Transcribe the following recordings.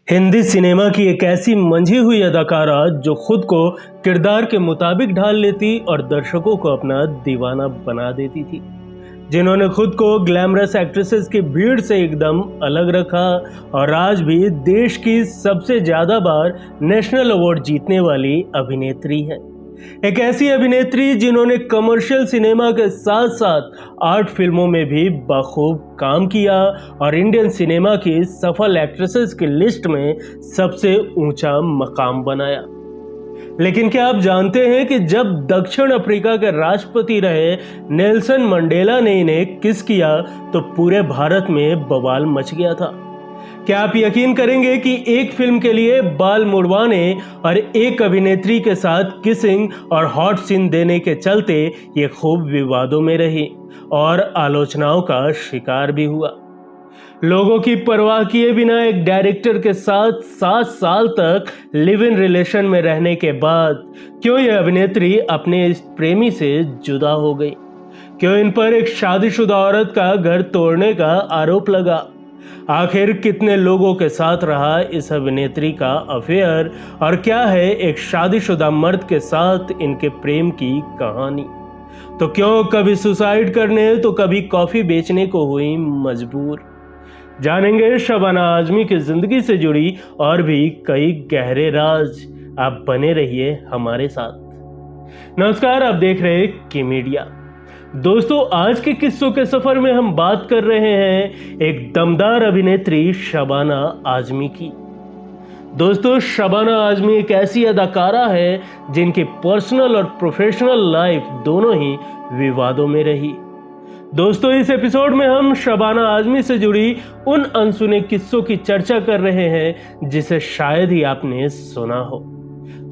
Hindi cinema की एक ऐसी मंझी हुई अदाकारा जो खुद को किरदार के मुताबिक ढाल लेती और दर्शकों को अपना दीवाना बना देती थी, जिन्होंने खुद को ग्लैमरस एक्ट्रेसेस की भीड़ से एकदम अलग रखा और आज भी देश की सबसे ज्यादा बार नेशनल अवार्ड जीतने वाली अभिनेत्री है। एक ऐसी अभिनेत्री जिन्होंने कमर्शियल सिनेमा के साथ साथ आर्ट फिल्मों में भी बखूब काम किया और इंडियन सिनेमा की सफल एक्ट्रेसेस की लिस्ट में सबसे ऊंचा मकाम बनाया। लेकिन क्या आप जानते हैं कि जब दक्षिण अफ्रीका के राष्ट्रपति रहे नेल्सन मंडेला ने इन्हें किस किया तो पूरे भारत में बवाल मच गया था। क्या आप यकीन करेंगे कि एक फिल्म के लिए बाल मुड़वाने और एक अभिनेत्री के साथ किसिंग और हॉट सीन देने के चलते ये खूब विवादों में रही और आलोचनाओं का शिकार भी हुआ। लोगों की परवाह किए बिना एक डायरेक्टर के साथ 7 साल तक लिव इन रिलेशन में रहने के बाद क्यों यह अभिनेत्री अपने इस प्रेमी से जुदा हो गई? क्यों इन पर एक शादीशुदा औरत का घर तोड़ने का आरोप लगा? आखिर कितने लोगों के साथ रहा इस अभिनेत्री का अफेयर और क्या है एक शादीशुदा मर्द के साथ इनके प्रेम की कहानी? तो क्यों कभी सुसाइड करने तो कभी कॉफी बेचने को हुई मजबूर? जानेंगे शबाना आजमी की जिंदगी से जुड़ी और भी कई गहरे राज। आप बने रहिए हमारे साथ। नमस्कार, आप देख रहे हैं की मीडिया। दोस्तों, आज के किस्सों के सफर में हम बात कर रहे हैं एक दमदार अभिनेत्री शबाना आजमी की। दोस्तों, शबाना आजमी एक ऐसी अदाकारा है जिनकी पर्सनल और प्रोफेशनल लाइफ दोनों ही विवादों में रही। दोस्तों, इस एपिसोड में हम शबाना आजमी से जुड़ी उन अनसुने किस्सों की चर्चा कर रहे हैं जिसे शायद ही आपने सुना हो।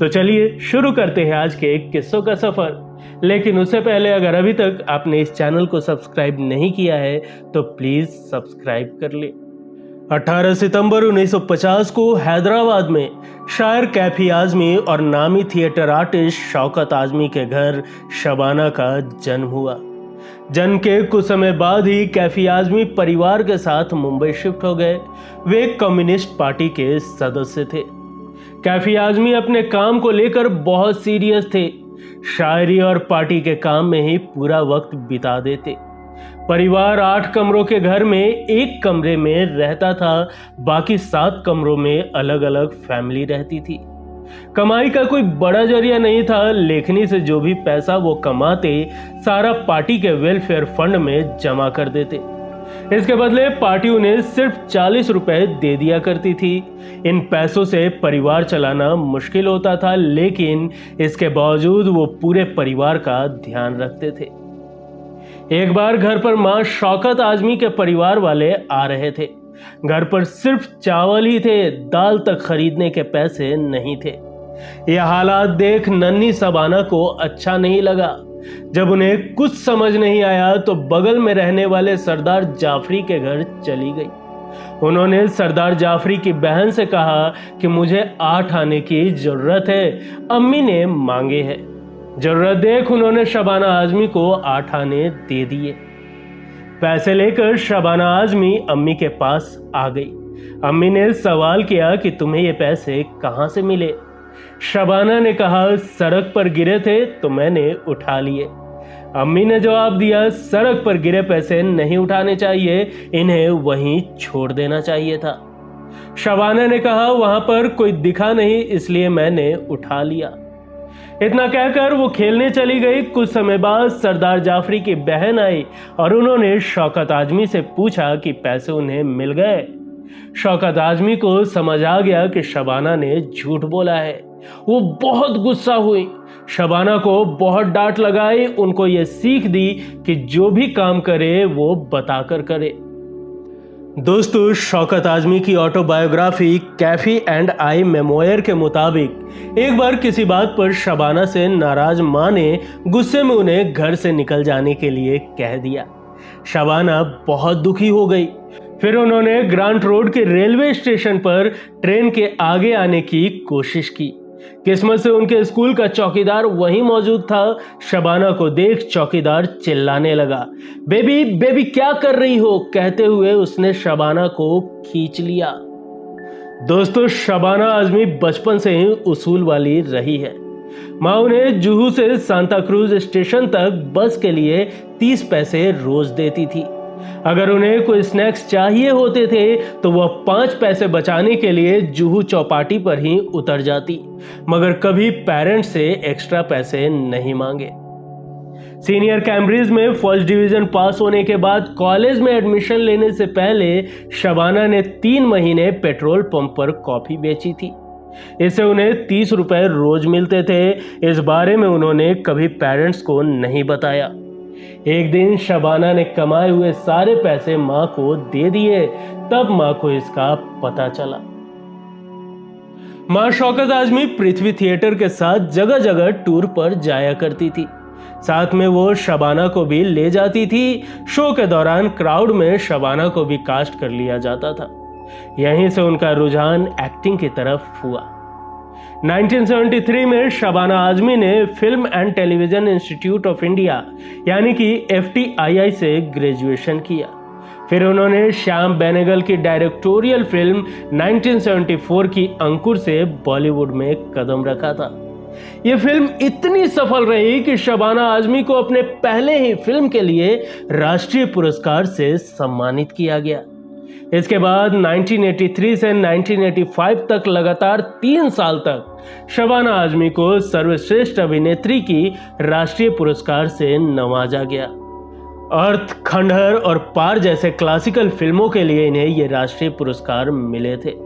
तो चलिए शुरू करते हैं आज के किस्सों का सफर। लेकिन उससे पहले अगर अभी तक आपने इस चैनल को सब्सक्राइब नहीं किया है तो प्लीज सब्सक्राइब कर ले। 18 सितंबर 1950 को हैदराबाद में शायर कैफी आजमी और नामी थिएटर आर्टिस्ट शौकत आजमी के घर शबाना का जन्म हुआ। जन्म के कुछ समय बाद ही कैफी आजमी परिवार के साथ मुंबई शिफ्ट हो गए। वे एक कम्युनिस्ट पार्टी के सदस्य थे। कैफी आजमी अपने काम को लेकर बहुत सीरियस थे। शायरी और पार्टी के काम में ही पूरा वक्त बिता देते। परिवार 8 कमरों के घर में एक कमरे में रहता था, बाकी 7 कमरों में अलग अलग फैमिली रहती थी। कमाई का कोई बड़ा जरिया नहीं था। लेखनी से जो भी पैसा वो कमाते सारा पार्टी के वेलफेयर फंड में जमा कर देते। इसके बदले पार्टी उन्हें सिर्फ 40 रुपए दे दिया करती थी। इन पैसों से परिवार चलाना मुश्किल होता था, लेकिन इसके बावजूद वो पूरे परिवार का ध्यान रखते थे। एक बार घर पर मां शौकत आजमी के परिवार वाले आ रहे थे। घर पर सिर्फ चावल ही थे, दाल तक खरीदने के पैसे नहीं थे। यह हालात देख नन्ही शबाना को अच्छा नहीं लगा। जब उन्हें कुछ समझ नहीं आया तो बगल में रहने वाले सरदार जाफरी के घर चली गई। उन्होंने सरदार जाफरी की बहन से कहा कि मुझे 8 आने की जरूरत है, अम्मी ने मांगे हैं। जरूरत देख उन्होंने शबाना आजमी को 8 आने दे दिए। पैसे लेकर शबाना आजमी अम्मी के पास आ गई। अम्मी ने सवाल किया कि तुम्हें ये पैसे कहां से मिले? शबाना ने कहा, सड़क पर गिरे थे तो मैंने उठा लिए। अम्मी ने जवाब दिया, सड़क पर गिरे पैसे नहीं उठाने चाहिए, इन्हें वहीं छोड़ देना चाहिए था। शबाना ने कहा, वहां पर कोई दिखा नहीं इसलिए मैंने उठा लिया। इतना कहकर वो खेलने चली गई। कुछ समय बाद सरदार जाफरी की बहन आई और उन्होंने शौकत आजमी से पूछा कि पैसे उन्हें मिल गए। शौकत आजमी को समझ आ गया कि शबाना ने झूठ बोला है। वो बहुत गुस्सा हुई। शबाना को बहुत डांट लगाई। उनको ये सीख दी कि जो भी काम करे वो बताकर करे। दोस्तों, शौकत आजमी की autobiography Kaifi and I memoir के मुताबिक एक बार किसी बात पर शबाना से नाराज मां ने गुस्से में उन्हें घर से निकल जाने के लिए कह दिया। शबाना बहुत दुखी हो गई। फिर उन्होंने ग्रांट रोड के रेलवे स्टेशन पर ट्रेन के आगे आने की कोशिश की। किस्मत से उनके स्कूल का चौकीदार वहीं मौजूद था। शबाना को देख चौकीदार चिल्लाने लगा, बेबी बेबी क्या कर रही हो? कहते हुए उसने शबाना को खींच लिया। दोस्तों, शबाना आजमी बचपन से ही उसूल वाली रही है। माँ उन्हें जुहू से सांता क्रूज स्टेशन तक बस के लिए 30 पैसे रोज देती थी। अगर उन्हें कोई स्नैक्स चाहिए होते थे तो वह 5 पैसे बचाने के लिए जुहू चौपाटी पर ही उतर जाती, मगर कभी पेरेंट्स से एक्स्ट्रा पैसे नहीं मांगे। सीनियर कैम्ब्रिज में फर्स्ट डिवीजन पास होने के बाद कॉलेज में एडमिशन लेने से पहले शबाना ने 3 महीने पेट्रोल पंप पर कॉफी बेची थी। इससे उन्हें 30 रुपए रोज मिलते थे। इस बारे में उन्होंने कभी पेरेंट्स को नहीं बताया। एक दिन शबाना ने कमाए हुए सारे पैसे मां को दे दिए, तब मां को इसका पता चला। मां शौकत आजमी पृथ्वी थिएटर के साथ जगह जगह टूर पर जाया करती थी। साथ में वो शबाना को भी ले जाती थी। शो के दौरान क्राउड में शबाना को भी कास्ट कर लिया जाता था। यहीं से उनका रुझान एक्टिंग की तरफ हुआ। 1973 में शबाना आजमी ने film and television institute of India यानी कि FTII से ग्रेजुएशन किया। फिर उन्होंने श्याम बेनेगल की डायरेक्टोरियल फिल्म 1974 की अंकुर से बॉलीवुड में कदम रखा था। यह फिल्म इतनी सफल रही कि शबाना आजमी को अपने पहले ही फिल्म के लिए राष्ट्रीय पुरस्कार से सम्मानित किया गया। इसके बाद 1983 से 1985 तक लगातार 3 साल तक शबाना आजमी को सर्वश्रेष्ठ अभिनेत्री की राष्ट्रीय पुरस्कार से नवाजा गया। अर्थ, खंडहर और पार जैसे क्लासिकल फिल्मों के लिए इन्हें ये राष्ट्रीय पुरस्कार मिले थे।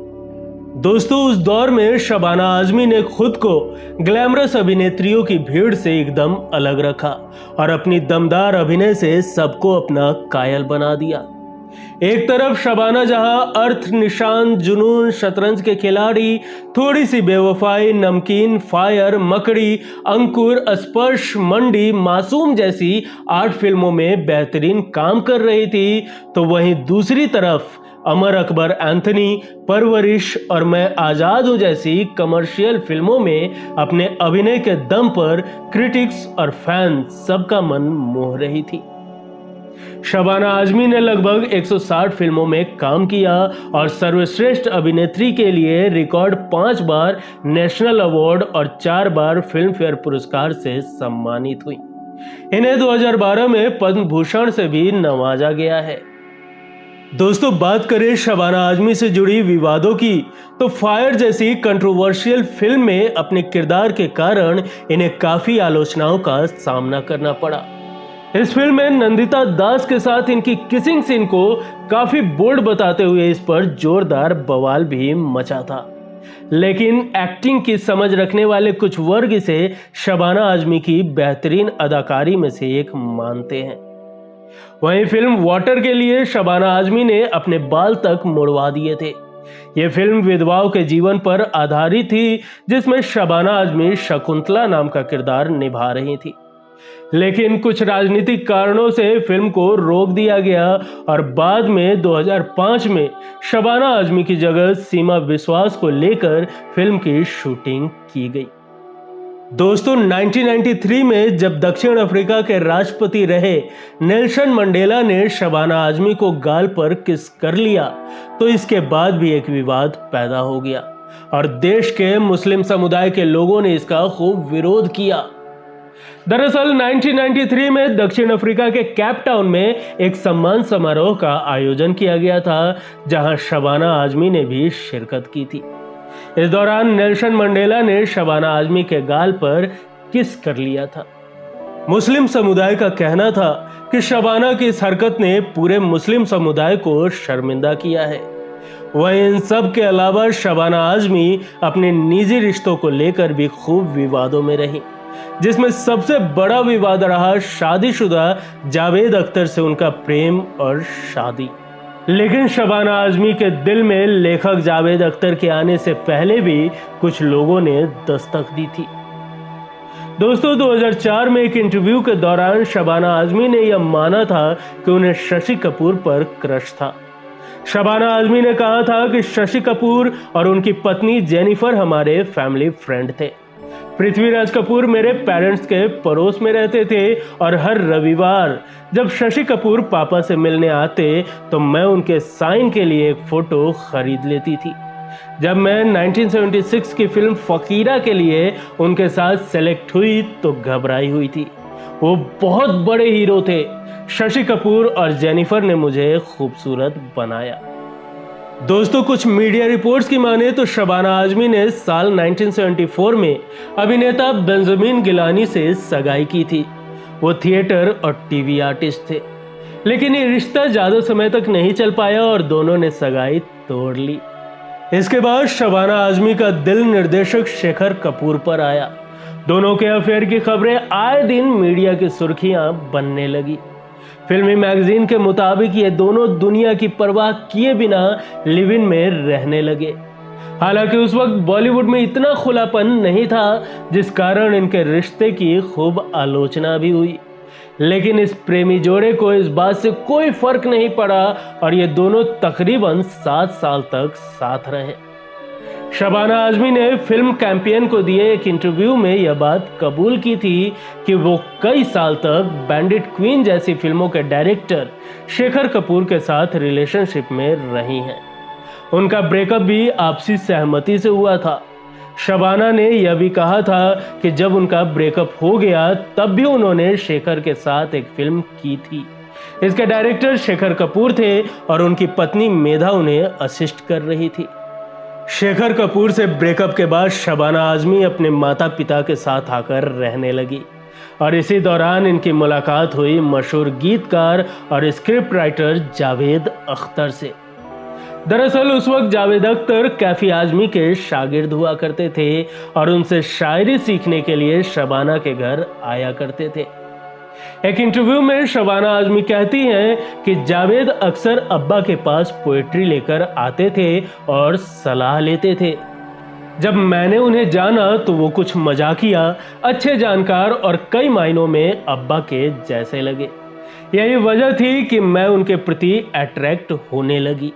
दोस्तों, उस दौर में शबाना आजमी ने खुद को ग्लैमरस अभिनेत्रियों की भीड़ से एकदम अलग रखा और अपनी दमदार अभिनय से सबको अपना कायल बना दिया। एक तरफ शबाना जहां अर्थ, निशान, जुनून, शतरंज के खिलाड़ी, थोड़ी सी बेवफाई, नमकीन, फायर, मकड़ी, अंकुर, स्पर्श, मंडी, मासूम जैसी 8 फिल्मों में बेहतरीन काम कर रही थी, तो वहीं दूसरी तरफ अमर अकबर एंथनी, परवरिश और मैं आजाद हूं जैसी कमर्शियल फिल्मों में अपने अभिनय के दम पर क्रिटिक्स और फैंस सबका मन मोह रही थी। शबाना आजमी ने लगभग 160 फिल्मों में काम किया और सर्वश्रेष्ठ अभिनेत्री के लिए रिकॉर्ड 5 बार नेशनल अवार्ड और 4 बार फिल्म फेयर पुरस्कार से सम्मानित हुई। इन्हें 2012 में पद्म भूषण से भी नवाजा गया है। दोस्तों, बात करें शबाना आजमी से जुड़ी विवादों की, तो फायर जैसी कंट्रोवर्शियल फिल्म में अपने किरदार के कारण इन्हें काफी आलोचनाओं का सामना करना पड़ा। इस फिल्म में नंदिता दास के साथ इनकी किसिंग सीन को काफी बोल्ड बताते हुए इस पर जोरदार बवाल भी मचा था। लेकिन एक्टिंग की समझ रखने वाले कुछ वर्ग इसे शबाना आजमी की बेहतरीन अदाकारी में से एक मानते हैं। वहीं फिल्म वाटर के लिए शबाना आजमी ने अपने बाल तक मुड़वा दिए थे। यह फिल्म विधवाओं के जीवन पर आधारित थी, जिसमें शबाना आजमी शकुंतला नाम का किरदार निभा रही थी। लेकिन कुछ राजनीतिक कारणों से फिल्म को रोक दिया गया और बाद में 2005 में शबाना आजमी की जगह सीमा विश्वास को लेकर फिल्म की शूटिंग की गई। दोस्तों, 1993 में जब दक्षिण अफ्रीका के राष्ट्रपति रहे नेल्सन मंडेला ने शबाना आजमी को गाल पर किस कर लिया, तो इसके बाद भी एक विवाद पैदा हो गया और देश के मुस्लिम समुदाय के लोगों ने इसका खूब विरोध किया। दरअसल 1993 में दक्षिण अफ्रीका के केप टाउन में एक सम्मान समारोह का आयोजन किया गया था, जहां शबाना आजमी ने भी शिरकत की थी। इस दौरान नेल्सन मंडेला ने शबाना आजमी के गाल पर किस कर लिया था। मुस्लिम समुदाय का कहना था कि शबाना की इस हरकत ने पूरे मुस्लिम समुदाय को शर्मिंदा किया है। वहीं इन सब के अलावा शबाना आजमी अपने निजी रिश्तों को लेकर भी खूब विवादों में रही, जिसमें सबसे बड़ा विवाद रहा शादीशुदा जावेद अख्तर से उनका प्रेम और शादी। लेकिन शबाना आजमी के दिल में लेखक जावेद अख्तर के आने से पहले भी कुछ लोगों ने दस्तक दी थी। दोस्तों, 2004 में एक इंटरव्यू के दौरान शबाना आजमी ने यह माना था कि उन्हें शशि कपूर पर क्रश था। शबाना आजमी ने कहा था कि शशि कपूर और उनकी पत्नी जेनिफर हमारे फैमिली फ्रेंड थे। पृथ्वीराज कपूर मेरे पेरेंट्स के पड़ोस में रहते थे और हर रविवार जब शशि कपूर पापा से मिलने आते तो मैं उनके साइन के लिए एक फोटो खरीद लेती थी। जब मैं 1976 की फिल्म फकीरा के लिए उनके साथ सेलेक्ट हुई तो घबराई हुई थी। वो बहुत बड़े हीरो थे। शशि कपूर और जेनिफर ने मुझे खूबसूरत बनाया। दोस्तों, कुछ मीडिया रिपोर्ट्स की माने तो शबाना आजमी ने साल 1974 में अभिनेता बेंजामिन गिलानी से सगाई की थी। वो थिएटर और टीवी आर्टिस्ट थे, लेकिन ये रिश्ता ज्यादा समय तक नहीं चल पाया और दोनों ने सगाई तोड़ ली। इसके बाद शबाना आजमी का दिल निर्देशक शेखर कपूर पर आया। दोनों के अफेयर की खबरें आए दिन मीडिया की सुर्खियां बनने लगी। फिल्मी मैगजीन के मुताबिक ये दोनों दुनिया की परवाह किए बिना लिव इन में रहने लगे। हालांकि उस वक्त बॉलीवुड में इतना खुलापन नहीं था, जिस कारण इनके रिश्ते की खूब आलोचना भी हुई। लेकिन इस प्रेमी जोड़े को इस बात से कोई फर्क नहीं पड़ा और ये दोनों तकरीबन 7 साल तक साथ रहे। शबाना आजमी ने फिल्म कैंपियन को दिए एक इंटरव्यू में यह बात कबूल की थी कि वो कई साल तक बैंडिट क्वीन जैसी फिल्मों के डायरेक्टर शेखर कपूर के साथ रिलेशनशिप में रही हैं। उनका ब्रेकअप भी आपसी सहमति से हुआ था। शबाना ने यह भी कहा था कि जब उनका ब्रेकअप हो गया तब भी उन्होंने शेखर के साथ एक फिल्म की थी। इसके डायरेक्टर शेखर कपूर थे और उनकी पत्नी मेधा उन्हें असिस्ट कर रही थी। शेखर कपूर से ब्रेकअप के बाद शबाना आजमी अपने माता पिता के साथ आकर रहने लगी और इसी दौरान इनकी मुलाकात हुई मशहूर गीतकार और स्क्रिप्ट राइटर जावेद अख्तर से। दरअसल उस वक्त जावेद अख्तर कैफी आजमी के शागिर्द हुआ करते थे और उनसे शायरी सीखने के लिए शबाना के घर आया करते थे। एक इंटरव्यू में शबाना आजमी कहती हैं कि जावेद अक्सर अब्बा के पास पोएट्री लेकर आते थे और सलाह लेते थे। जब मैंने उन्हें जाना तो वो कुछ मजाकिया, अच्छे जानकार और कई मायनों में अब्बा के जैसे लगे। यही वजह थी कि मैं उनके प्रति अट्रैक्ट होने लगी।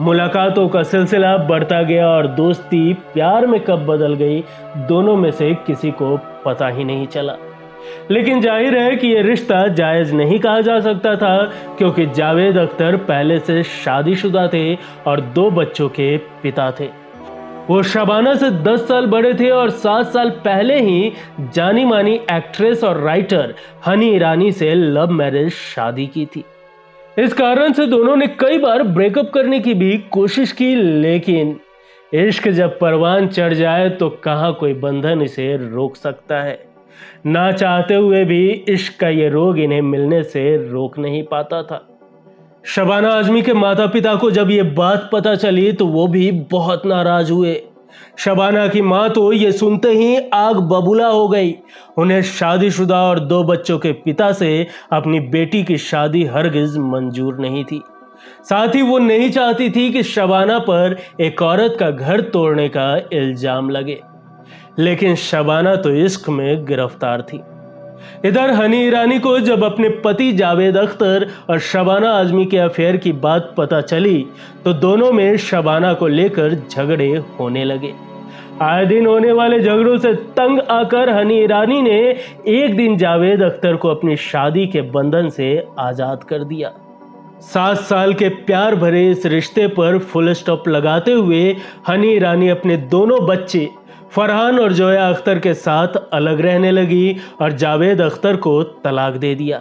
मुलाकातों का सिलसिला बढ़ता गया और दोस्ती प्यार में कब बदल गई, दोनों में से किसी को पता ही नहीं चला। लेकिन जाहिर है कि यह रिश्ता जायज नहीं कहा जा सकता था, क्योंकि जावेद अख्तर पहले से शादीशुदा थे और 2 बच्चों के पिता थे। वो शबाना से 10 साल बड़े थे और 7 साल पहले ही जानी मानी एक्ट्रेस और राइटर हनी ईरानी से लव मैरिज शादी की थी। इस कारण से दोनों ने कई बार ब्रेकअप करने की भी कोशिश की, लेकिन इश्क जब परवान चढ़ जाए तो कहां कोई बंधन इसे रोक सकता है। ना चाहते हुए भी इश्क का ये रोग इन्हें मिलने से रोक नहीं पाता था। शबाना आजमी के माता पिता को जब ये बात पता चली तो वो भी बहुत नाराज हुए। शबाना की मां तो ये सुनते ही आग बबूला हो गई। उन्हें शादीशुदा और 2 बच्चों के पिता से अपनी बेटी की शादी हरगिज मंजूर नहीं थी। साथ ही वो नहीं चाहती थी कि शबाना पर एक औरत का घर तोड़ने का इल्जाम लगे। लेकिन शबाना तो इश्क में गिरफ्तार थी। इधर हनी ईरानी को जब अपने पति जावेद अख्तर और शबाना आजमी के अफेयर की बात पता चली तो दोनों में शबाना को लेकर झगड़े होने लगे। आए दिन होने वाले झगड़ों से तंग आकर हनी ईरानी ने एक दिन जावेद अख्तर को अपनी शादी के बंधन से आजाद कर दिया। 7 साल के प्यार भरे इस रिश्ते पर फुल स्टॉप लगाते हुए हनी ईरानी अपने दोनों बच्चे फरहान और जोया अख्तर के साथ अलग रहने लगी और जावेद अख्तर को तलाक दे दिया।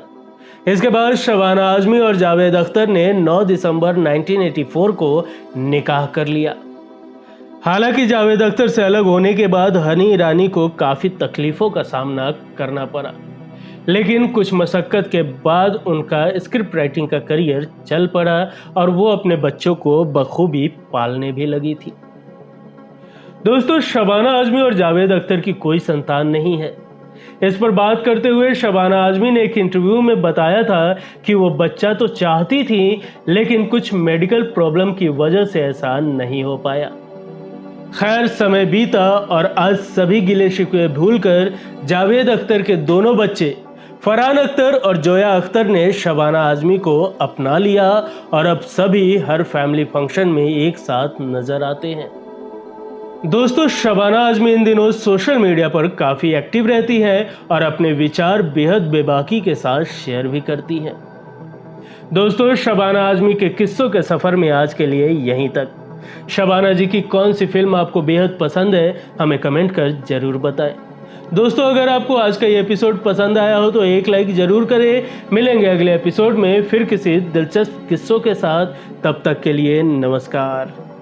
इसके बाद शबाना आजमी और जावेद अख्तर ने 9 दिसंबर 1984 को निकाह कर लिया। हालांकि जावेद अख्तर से अलग होने के बाद हनी ईरानी को काफ़ी तकलीफ़ों का सामना करना पड़ा, लेकिन कुछ मशक्क़त के बाद उनका स्क्रिप्ट राइटिंग का करियर चल पड़ा और वो अपने बच्चों को बखूबी पालने भी लगी थी। दोस्तों, शबाना आजमी और जावेद अख्तर की कोई संतान नहीं है। इस पर बात करते हुए शबाना आजमी ने एक इंटरव्यू में बताया था कि वो बच्चा तो चाहती थी, लेकिन कुछ मेडिकल प्रॉब्लम की वजह से ऐसा नहीं हो पाया। खैर, समय बीता और आज सभी गिले शिकवे भूलकर जावेद अख्तर के दोनों बच्चे फरहान अख्तर और जोया अख्तर ने शबाना आजमी को अपना लिया और अब सभी हर फैमिली फंक्शन में एक साथ नजर आते हैं। दोस्तों, शबाना आजमी इन दिनों सोशल मीडिया पर काफ़ी एक्टिव रहती हैं और अपने विचार बेहद बेबाकी के साथ शेयर भी करती हैं। दोस्तों, शबाना आजमी के किस्सों के सफ़र में आज के लिए यहीं तक। शबाना जी की कौन सी फिल्म आपको बेहद पसंद है, हमें कमेंट कर जरूर बताएं। दोस्तों, अगर आपको आज का ये एपिसोड पसंद आया हो तो एक लाइक जरूर करें। मिलेंगे अगले एपिसोड में फिर किसी दिलचस्प किस्सों के साथ। तब तक के लिए नमस्कार।